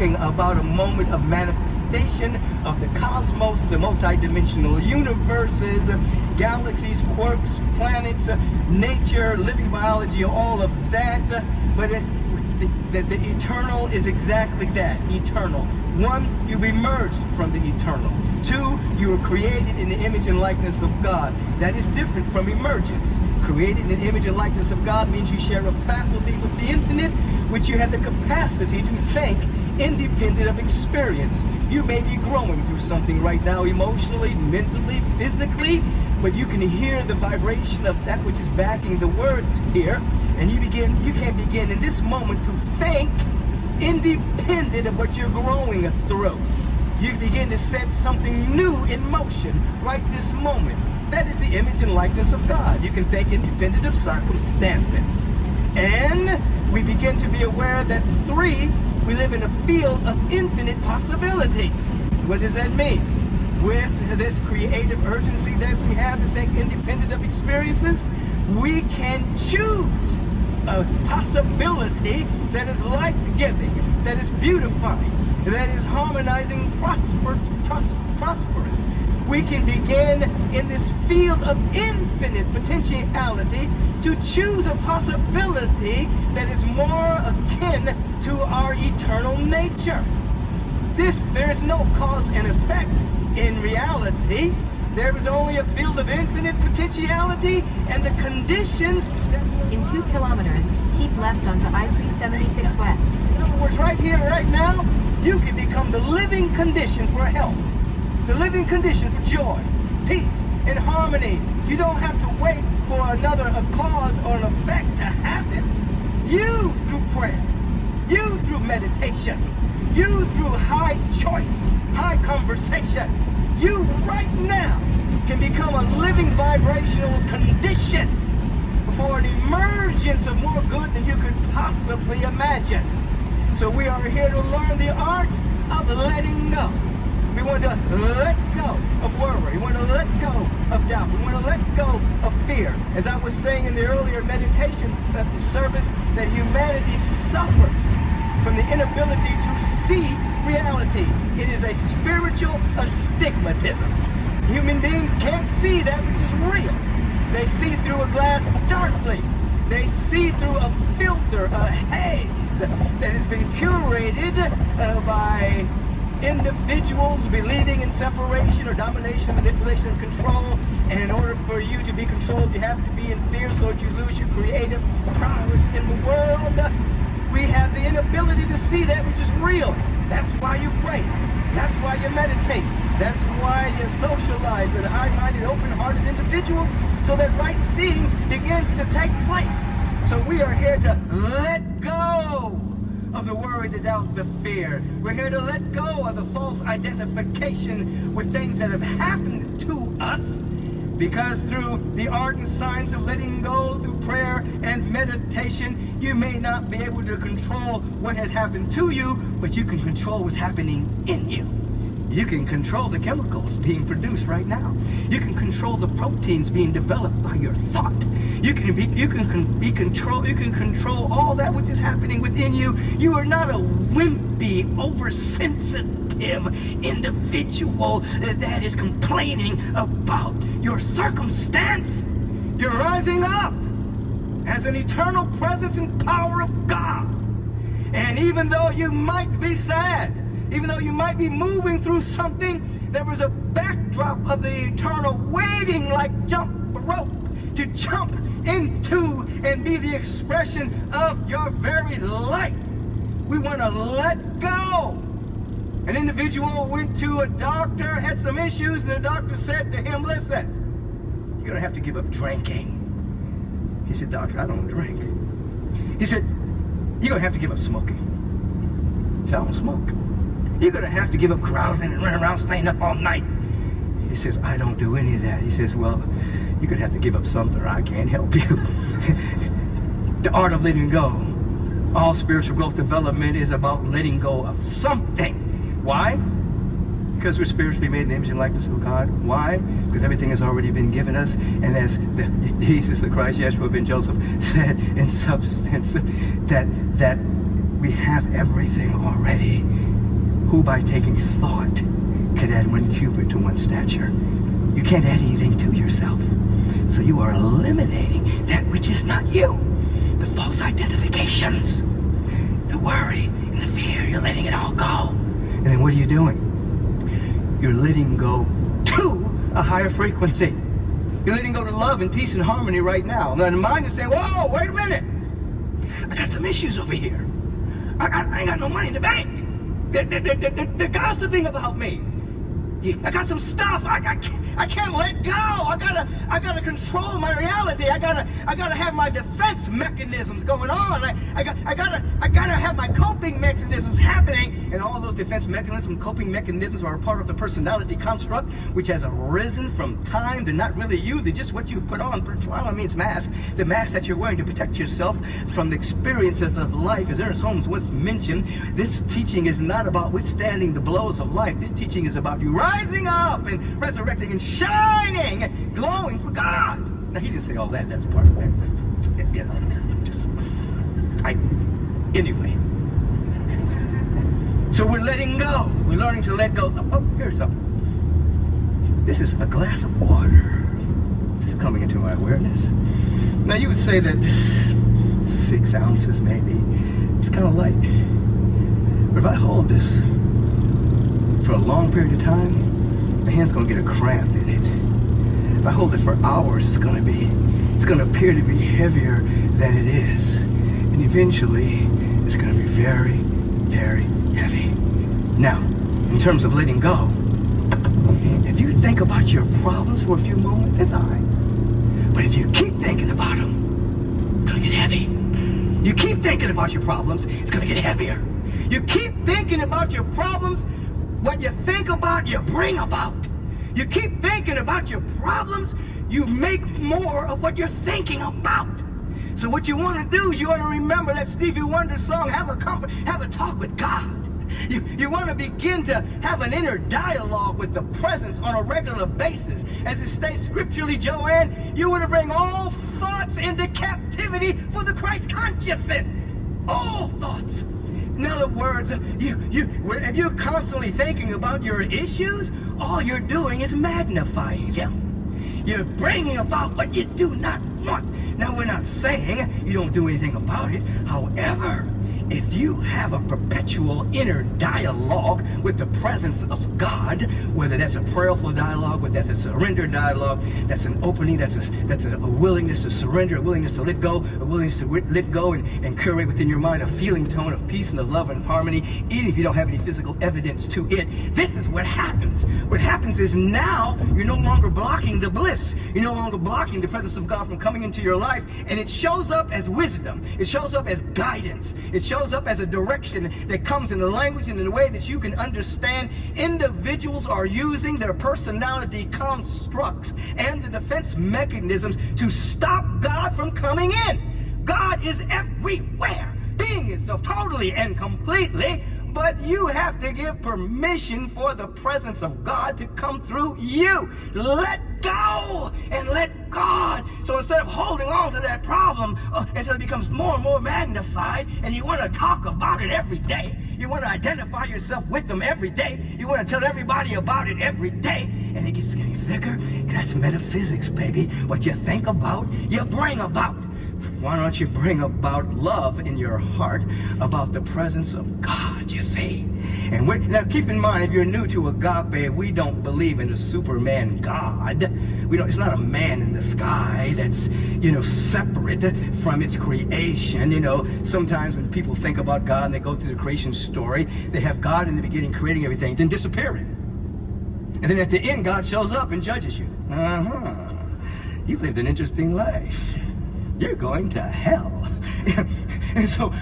about a moment of manifestation of the cosmos, the multidimensional universes, galaxies, quarks, planets, nature, living biology, all of that. But the eternal is exactly that, eternal. One, you've emerged from the eternal. Two, you were created in the image and likeness of God. That is different from emergence. Created in the image and likeness of God means you share a faculty with the infinite, which you have the capacity to think independent of experience. You may be growing through something right now, emotionally, mentally, physically, but you can hear the vibration of that which is backing the words here, and you can begin in this moment to think independent of what you're growing through. You begin to set something new in motion right this moment. That is the image and likeness of God. You can think independent of circumstances. And we begin to be aware that three, we live in a field of infinite possibilities. What does that mean? With this creative urgency that we have to think independent of experiences, we can choose a possibility that is life-giving, that is beautifying, that is harmonizing, prosperous. We can begin in this field of infinite potentiality to choose a possibility that is more akin to our eternal nature. There is no cause and effect in reality. There is only a field of infinite potentiality and the conditions that... In 2 kilometers, keep left onto I-376 West. In other words, right here, right now, you can become the living condition for health, the living condition for joy, peace, and harmony. You don't have to wait for a cause or an effect to happen. You, through prayer, you, through meditation, you, through high choice, high conversation, you right now can become a living vibrational condition for an emergence of more good than you could possibly imagine. So we are here to learn the art of letting go. We want to let go of worry. We want to let go of doubt. We want to let go of fear. As I was saying in the earlier meditation at the service, that humanity suffers from the inability to see reality. It is a spiritual astigmatism. Human beings can't see that which is real. They see through a glass darkly. They see through a filter, a haze that has been curated by individuals believing in separation or domination, manipulation, and control. And in order for you to be controlled, you have to be in fear so that you lose your creative prowess in the world. We have the inability to see that which is real. That's why you pray. That's why you meditate. That's why you socialize with high-minded, open-hearted individuals so that right seeing begins to take place. So we are here to let go of the worry, the doubt, the fear. We're here to let go of the false identification with things that have happened to us, because through the art and science of letting go, through prayer and meditation, you may not be able to control what has happened to you, but you can control what's happening in you. You can control the chemicals being produced right now. You can control the proteins being developed by your thought. You can control all that which is happening within you. You are not a wimpy, oversensitive individual that is complaining about your circumstance. You're rising up as an eternal presence and power of God. And even though you might be sad, even though you might be moving through something, there was a backdrop of the eternal waiting like jump rope to jump into and be the expression of your very life. We want to let go. An individual went to a doctor, had some issues, and the doctor said to him, listen, you're going to have to give up drinking. He said, doctor, I don't drink. He said, you're going to have to give up smoking. He said, I don't smoke. You're going to have to give up carousing and running around staying up all night. He says, I don't do any of that. He says, well, you're going to have to give up something or I can't help you. The art of letting go. All spiritual growth development is about letting go of something. Why? Because we're spiritually made in the image and likeness of God. Why? Because everything has already been given us. And as Jesus the Christ, Yeshua ben Joseph, said in substance, that we have everything already who by taking thought can add 1 cubit to 1 stature. You can't add anything to yourself. So you are eliminating that which is not you. The false identifications, the worry and the fear, you're letting it all go. And then what are you doing? You're letting go to a higher frequency. You're letting go to love and peace and harmony right now. Now the mind is saying, whoa, wait a minute. I got some issues over here. I ain't got no money in the bank. They're gossiping about me. I got some stuff. I can't let go. I gotta control my reality. I gotta have my defense mechanisms going on. I gotta have my coping mechanisms happening. And all those defense mechanisms, coping mechanisms are a part of the personality construct, which has arisen from time. They're not really you. They're just what you've put on. Persona means mask. The mask that you're wearing to protect yourself from the experiences of life. As Ernest Holmes once mentioned, this teaching is not about withstanding the blows of life. This teaching is about you rising up and resurrecting and shining and glowing for God. Now he didn't say all that. That's part of that. You know, anyway. So we're letting go. We're learning to let go. Oh, here's something. This is a glass of water. Just coming into my awareness. Now you would say that 6 ounces maybe. It's kind of light. But if I hold this for a long period of time, my hand's gonna get a cramp in it. If I hold it for hours, it's gonna appear to be heavier than it is. And eventually, it's gonna be very, very heavy. Now, in terms of letting go, if you think about your problems for a few moments, it's all right. But if you keep thinking about them, it's gonna get heavy. You keep thinking about your problems, it's gonna get heavier. You keep thinking about your problems, what you think about, you bring about. You keep thinking about your problems, you make more of what you're thinking about. So what you want to do is you want to remember that Stevie Wonder song, have a talk with God. You want to begin to have an inner dialogue with the presence on a regular basis. As it states scripturally, Joanne, you want to bring all thoughts into captivity for the Christ consciousness. All thoughts. In other words, if you're constantly thinking about your issues, all you're doing is magnifying them. You're bringing about what you do not want. Now, we're not saying you don't do anything about it. However, if you have a perpetual inner dialogue with the presence of God, whether that's a prayerful dialogue, whether that's a surrender dialogue, that's an opening, that's a willingness to surrender, a willingness to let go, a willingness to let go and curate within your mind a feeling tone of peace and of love and of harmony, even if you don't have any physical evidence to it. This is what happens. What happens is now you're no longer blocking the bliss. You're no longer blocking the presence of God from coming into your life, and it shows up as wisdom. It shows up as guidance. It shows up as a direction that comes in the language and in a way that you can understand. Individuals are using their personality constructs and the defense mechanisms to stop God from coming in. God is everywhere, being Himself totally and completely, but you have to give permission for the presence of God to come through you. Let go and let God. So instead of holding on to that problem until it becomes more and more magnified, and you want to talk about it every day, you want to identify yourself with them every day, you want to tell everybody about it every day, and it gets getting thicker. That's metaphysics, baby. What you think about, you bring about. Why don't you bring about love in your heart about the presence of God, you see? And now keep in mind, if you're new to agape, we don't believe in a Superman God. It's not a man in the sky that's, separate from its creation. Sometimes when people think about God and they go through the creation story, they have God in the beginning creating everything, then disappearing. And then at the end, God shows up and judges you. You've lived an interesting life. You're going to hell. And so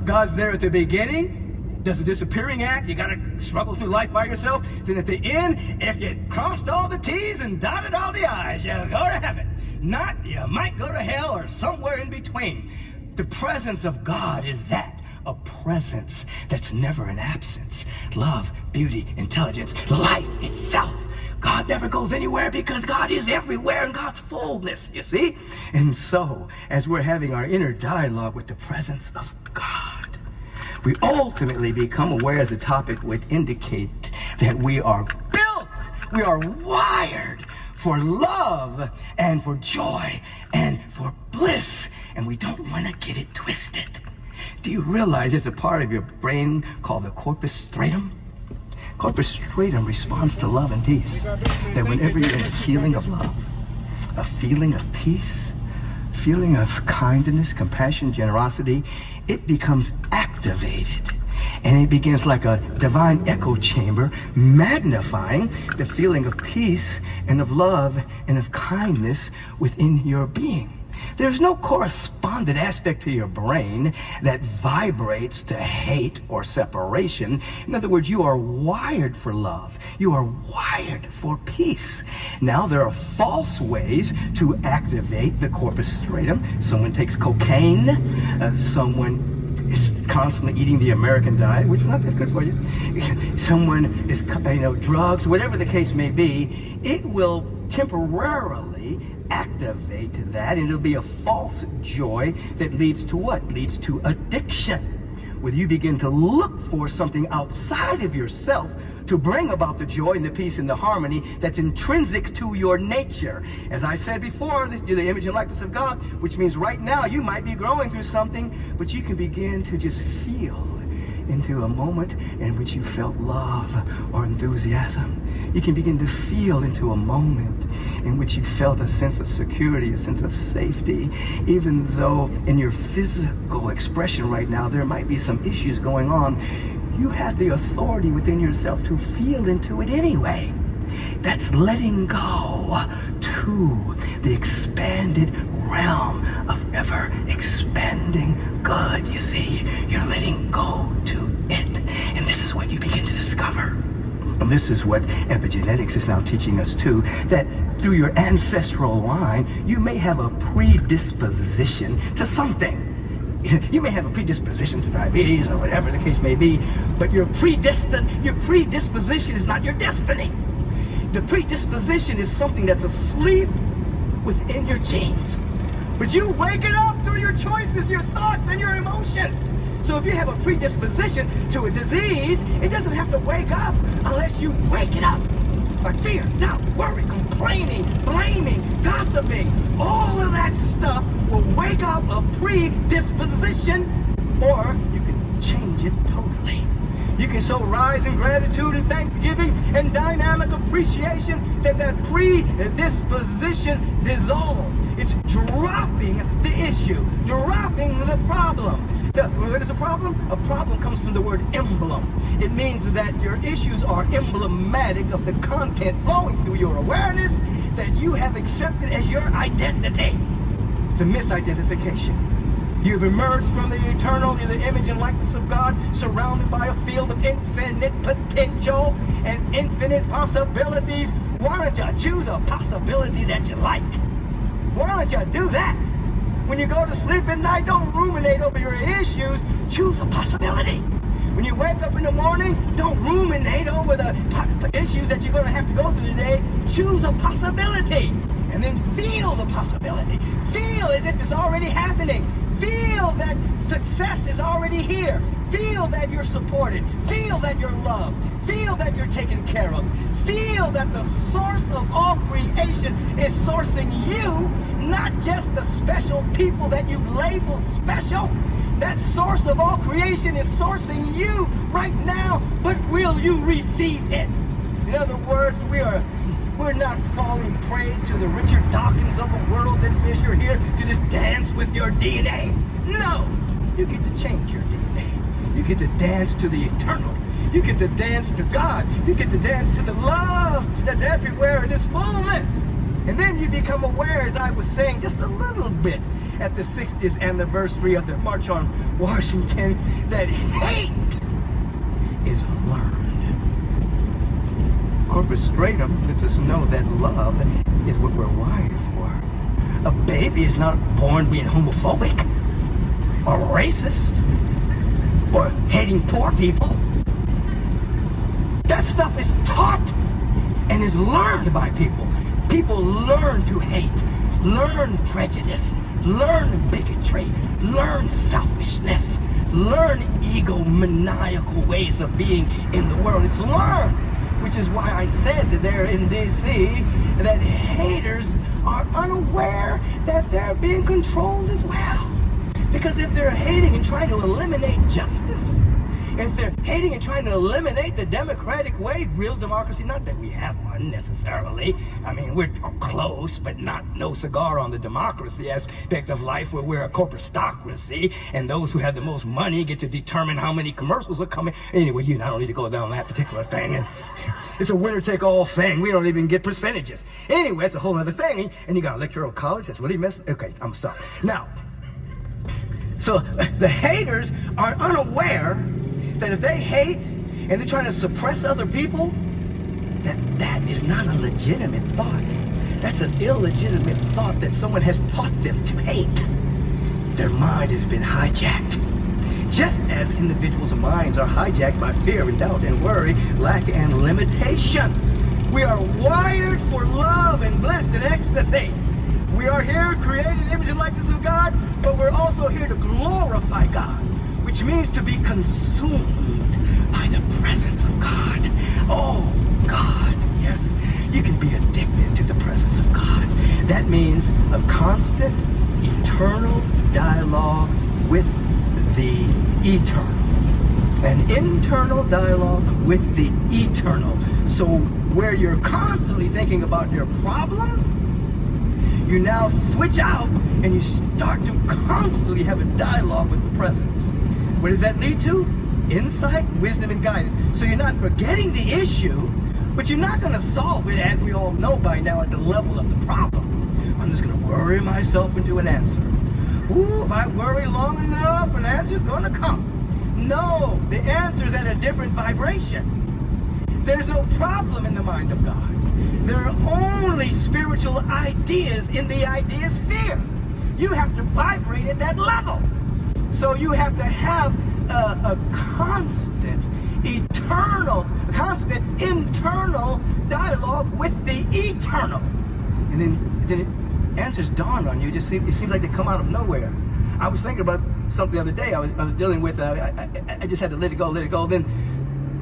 God's there at the beginning, does the disappearing act. You got to struggle through life by yourself. Then at the end, if you crossed all the T's and dotted all the I's, you go to heaven. Not, you might go to hell or somewhere in between. The presence of God is that. A presence that's never an absence. Love, beauty, intelligence, life itself. God never goes anywhere because God is everywhere in God's fullness, you see? And so, as we're having our inner dialogue with the presence of God, We ultimately become aware, as the topic would indicate, that we are built, we are wired for love and for joy and for bliss, and we don't want to get it twisted. Do you realize there's a part of your brain called the corpus stratum? Corpus stratum responds to love and peace. That whenever you're in a feeling of love, a feeling of peace, feeling of kindness, compassion, generosity, it becomes activated. And it begins like a divine echo chamber, magnifying the feeling of peace and of love and of kindness within your being. There's no correspondent aspect to your brain that vibrates to hate or separation. In other words, you are wired for love. You are wired for peace. Now, there are false ways to activate the corpus stratum. Someone takes cocaine. Someone is constantly eating the American diet, which is not that good for you. Someone is, drugs, whatever the case may be, it will temporarily activate that, and it'll be a false joy that leads to what? Leads to addiction, where you begin to look for something outside of yourself to bring about the joy and the peace and the harmony that's intrinsic to your nature. As I said before, you're the image and likeness of God, which means right now you might be growing through something, but you can begin to just feel into a moment in which you felt love or enthusiasm. You can begin to feel into a moment in which you felt a sense of security, a sense of safety, even though in your physical expression right now there might be some issues going on. You have the authority within yourself to feel into it anyway. That's letting go to the expanded realm of ever expanding good. You see, you're letting go to it. And this is what you begin to discover. And this is what epigenetics is now teaching us too, that through your ancestral line, you may have a predisposition to something. You may have a predisposition to diabetes or whatever the case may be, but your predisposition is not your destiny. The predisposition is something that's asleep within your genes. But you wake it up through your choices, your thoughts, and your emotions. So if you have a predisposition to a disease, it doesn't have to wake up unless you wake it up. Like fear, doubt, worry, complaining, blaming, gossiping, all of that stuff will wake up a predisposition, or you can change it totally. You can show rise in gratitude and thanksgiving and dynamic appreciation that predisposition dissolves. It's dropping the issue, dropping the problem. What is a problem? A problem comes from the word emblem. It means that your issues are emblematic of the content flowing through your awareness that you have accepted as your identity. It's a misidentification. You've emerged from the eternal, you're the image and likeness of God, surrounded by a field of infinite potential and infinite possibilities. Why don't you choose a possibility that you like? Why don't you do that? When you go to sleep at night, don't ruminate over your issues. Choose a possibility. When you wake up in the morning, don't ruminate over the issues that you're going to have to go through today. Choose a possibility. And then feel the possibility. Feel as if it's already happening. Feel that success is already here. Feel that you're supported. Feel that you're loved. Feel that you're taken care of. Feel that the source of all creation is sourcing you, not just the special people that you've labeled special. That source of all creation is sourcing you right now, but will you receive it? In other words, we're not falling prey to the Richard Dawkins of the world that says you're here to just dance with your DNA. No, you get to change your DNA. You get to dance to the eternal. You get to dance to God. You get to dance to the love that's everywhere in its fullness. And then you become aware, as I was saying just a little bit at the 60th anniversary of the March on Washington, that hate is learned. Corpus stratum lets us know that love is what we're wired for. A baby is not born being homophobic or racist or hating poor people. That stuff is taught and is learned by people. People learn to hate, learn prejudice, learn bigotry, learn selfishness, learn egomaniacal ways of being in the world. It's learned, which is why I said that they're in D.C., that haters are unaware that they're being controlled as well. Because if they're hating and trying to eliminate justice, if they're hating and trying to eliminate the democratic way, real democracy, not that we have one necessarily. I mean, we're close, but no cigar on the democracy aspect of life, where we're a corporatocracy, and those who have the most money get to determine how many commercials are coming. Anyway, I don't need to go down that particular thing. And it's a winner-take-all thing. We don't even get percentages. Anyway, it's a whole other thing. And you got electoral college. That's really messed. Okay, I'm gonna stop. Now, so the haters are unaware that if they hate and they're trying to suppress other people, that is not a legitimate thought. That's an illegitimate thought that someone has taught them to hate. Their mind has been hijacked. Just as individuals' minds are hijacked by fear and doubt and worry, lack and limitation. We are wired for love and bliss and ecstasy. We are here created in the image and likeness of God, but we're also here to glorify God, which means to be consumed by the presence of God. Oh, God, yes. You can be addicted to the presence of God. That means a constant, eternal dialogue with the eternal. An internal dialogue with the eternal. So where you're constantly thinking about your problem, you now switch out and you start to constantly have a dialogue with the presence. What does that lead to? Insight, wisdom, and guidance. So you're not forgetting the issue, but you're not going to solve it, as we all know by now, at the level of the problem. I'm just going to worry myself into an answer. Ooh, if I worry long enough, an answer's going to come. No, the answer's at a different vibration. There's no problem in the mind of God. There are only spiritual ideas in the idea sphere. You have to vibrate at that level. So you have to have a constant, eternal, constant internal dialogue with the eternal. And then answers dawn on you. It seems like they come out of nowhere. I was thinking about something the other day I was dealing with, and I just had to let it go. Then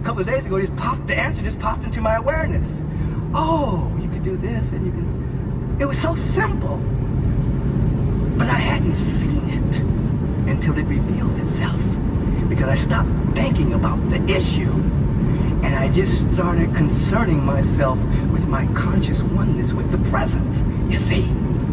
a couple of days ago, the answer just popped into my awareness. Oh, you could do this, and you can. It was so simple, but I hadn't seen it until it revealed itself, because I stopped thinking about the issue, and I just started concerning myself with my conscious oneness with the presence. You see.